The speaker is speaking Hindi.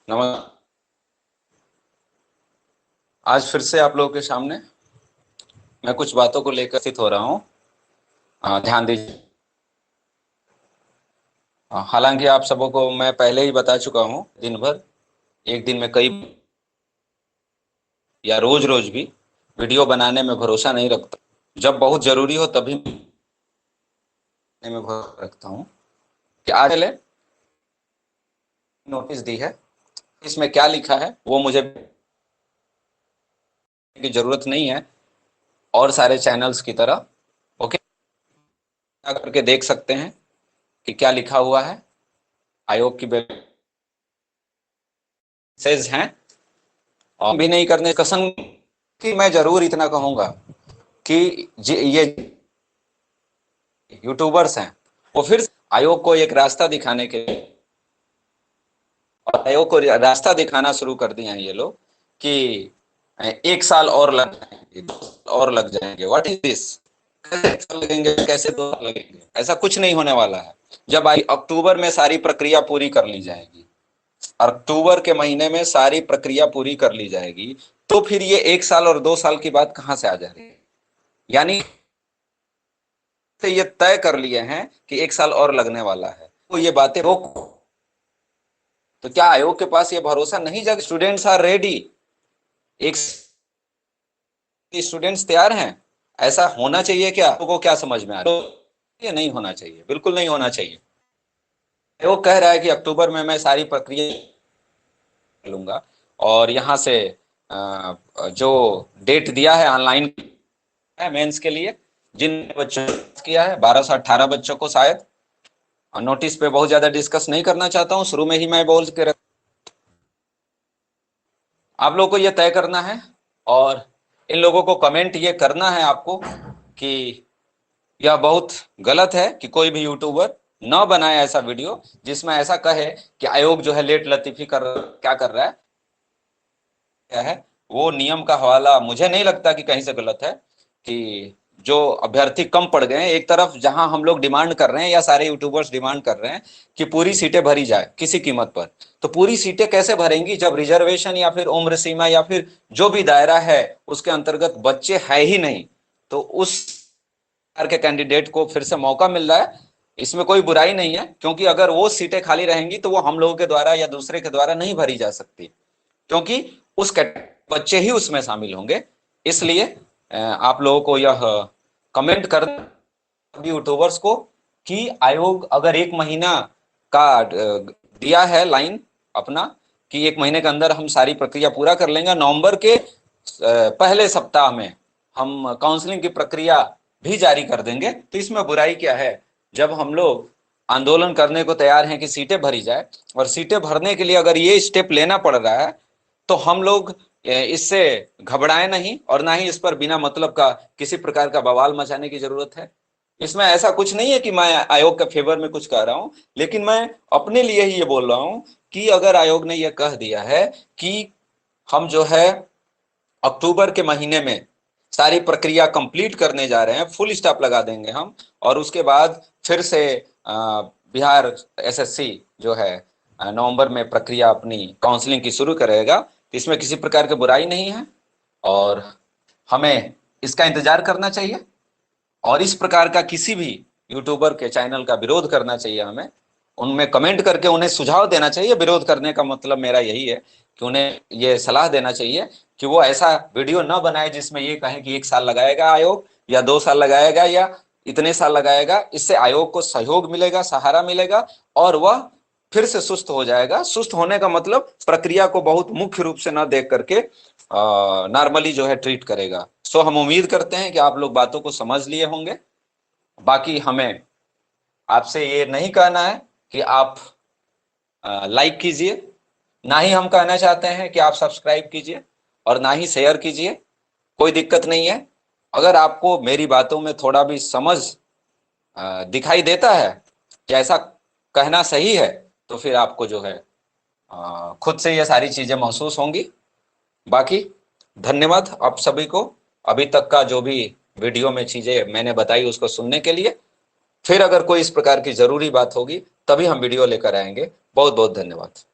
नमस्कार। आज फिर से आप लोगों के सामने मैं कुछ बातों को लेकर स्थित हो रहा हूँ। ध्यान दीजिए। हालांकि आप सबों को मैं पहले ही बता चुका हूँ, दिन भर एक दिन में कई या रोज रोज भी वीडियो बनाने में भरोसा नहीं रखता। जब बहुत जरूरी हो तभी मैं भरोसा रखता हूँ कि आज पहले नोटिस दी है, इसमें क्या लिखा है वो मुझे की जरूरत नहीं है और सारे चैनल्स की तरह। ओके, करके देख सकते हैं कि क्या लिखा हुआ है। आयोग की वेबसाइट्स हैं और भी नहीं करने कसम कि मैं जरूर इतना कहूंगा कि ये यूट्यूबर्स हैं वो फिर आयोग को एक रास्ता दिखाने के लिए और आयोग को रास्ता दिखाना शुरू कर दिए हैं ये लोग कि 1 साल और लग जाएंगे, 2 साल और लग जाएंगे। What is this? कैसे 1 साल लगेंगे, कैसे 2 साल लगेंगे? ऐसा कुछ नहीं होने वाला है। जब अक्टूबर में सारी प्रक्रिया पूरी कर ली जाएगी, अक्टूबर के महीने में सारी प्रक्रिया पूरी कर ली जाएगी, तो फिर ये 1 साल और 2 साल की बात कहां से आ जा रही है? यानी तो ये तय कर लिए हैं कि 1 साल और लगने वाला है, तो ये बातें रोको। तो क्या आयोग के पास ये भरोसा नहीं जब स्टूडेंट्स आर रेडी, एक स्टूडेंट्स तैयार हैं? ऐसा होना चाहिए क्या? आपको क्या समझ में आ रहा है? ये नहीं होना चाहिए, बिल्कुल नहीं होना चाहिए। आयोग कह रहा है कि अक्टूबर में मैं सारी प्रक्रिया लूंगा और यहाँ से जो डेट दिया है ऑनलाइन है मेंस के लिए, जिन बच्चों ने किया है 12 से 18 बच्चों को, शायद नोटिस पे बहुत ज्यादा डिस्कस नहीं करना चाहता हूँ, शुरू में ही मैं बोल के आप लोगों को ये तय करना है और इन लोगों को कमेंट ये करना है आपको कि यह बहुत गलत है कि कोई भी यूट्यूबर न बनाए ऐसा वीडियो जिसमें ऐसा कहे कि आयोग जो है लेट लतीफी क्या कर रहा है, क्या है वो नियम का हवाला मुझे नहीं लगता कि कहीं से गलत है। कि जो अभ्यर्थी कम पड़ गए हैं, एक तरफ जहां हम लोग डिमांड कर रहे हैं या सारे यूट्यूबर्स डिमांड कर रहे हैं कि पूरी सीटें भरी जाए किसी कीमत पर, तो पूरी सीटें कैसे भरेंगी जब रिजर्वेशन या फिर उम्र सीमा या फिर जो भी दायरा है उसके अंतर्गत बच्चे है ही नहीं। तो उस के कैंडिडेट को फिर से मौका मिल रहा है, इसमें कोई बुराई नहीं है, क्योंकि अगर वो सीटें खाली रहेंगी तो वो हम लोगों के द्वारा या दूसरे के द्वारा नहीं भरी जा सकती, क्योंकि उस बच्चे ही उसमें शामिल होंगे। इसलिए आप लोगों को यह कमेंट कर यूट्यूबर्स को कि आयोग अगर 1 महीना का दिया है लाइन अपना कि 1 महीने के अंदर हम सारी प्रक्रिया पूरा कर लेंगे, नवंबर के पहले सप्ताह में हम काउंसलिंग की प्रक्रिया भी जारी कर देंगे, तो इसमें बुराई क्या है? जब हम लोग आंदोलन करने को तैयार हैं कि सीटें भरी जाए, और सीटें भरने के लिए अगर ये स्टेप लेना पड़ रहा है तो हम लोग इससे घबराए नहीं और ना ही इस पर बिना मतलब का किसी प्रकार का बवाल मचाने की जरूरत है। इसमें ऐसा कुछ नहीं है कि मैं आयोग के फेवर में कुछ कह रहा हूं, लेकिन मैं अपने लिए ही ये बोल रहा हूं कि अगर आयोग ने यह कह दिया है कि हम जो है अक्टूबर के महीने में सारी प्रक्रिया कंप्लीट करने जा रहे हैं, फुल स्टॉप लगा देंगे हम, और उसके बाद फिर से बिहार एसएससी जो है नवंबर में प्रक्रिया अपनी काउंसलिंग की शुरू करेगा, इसमें किसी प्रकार की बुराई नहीं है और हमें इसका इंतजार करना चाहिए और इस प्रकार का किसी भी यूट्यूबर के चैनल का विरोध करना चाहिए। हमें उनमें कमेंट करके उन्हें सुझाव देना चाहिए। विरोध करने का मतलब मेरा यही है कि उन्हें ये सलाह देना चाहिए कि वो ऐसा वीडियो न बनाए जिसमें ये कहे कि 1 साल लगाएगा आयोग या 2 साल लगाएगा या इतने साल लगाएगा। इससे आयोग को सहयोग मिलेगा, सहारा मिलेगा और वह फिर से सुस्त हो जाएगा। सुस्त होने का मतलब प्रक्रिया को बहुत मुख्य रूप से न देख करके नॉर्मली जो है ट्रीट करेगा। सो हम उम्मीद करते हैं कि आप लोग बातों को समझ लिए होंगे। बाकी हमें आपसे ये नहीं कहना है कि आप लाइक कीजिए, ना ही हम कहना चाहते हैं कि आप सब्सक्राइब कीजिए और ना ही शेयर कीजिए, कोई दिक्कत नहीं है। अगर आपको मेरी बातों में थोड़ा भी समझ दिखाई देता है कि ऐसा कहना सही है, तो फिर आपको जो है खुद से ये सारी चीजें महसूस होंगी। बाकी धन्यवाद आप सभी को अभी तक का जो भी वीडियो में चीजें मैंने बताई उसको सुनने के लिए। फिर अगर कोई इस प्रकार की जरूरी बात होगी तभी हम वीडियो लेकर आएंगे। बहुत बहुत धन्यवाद।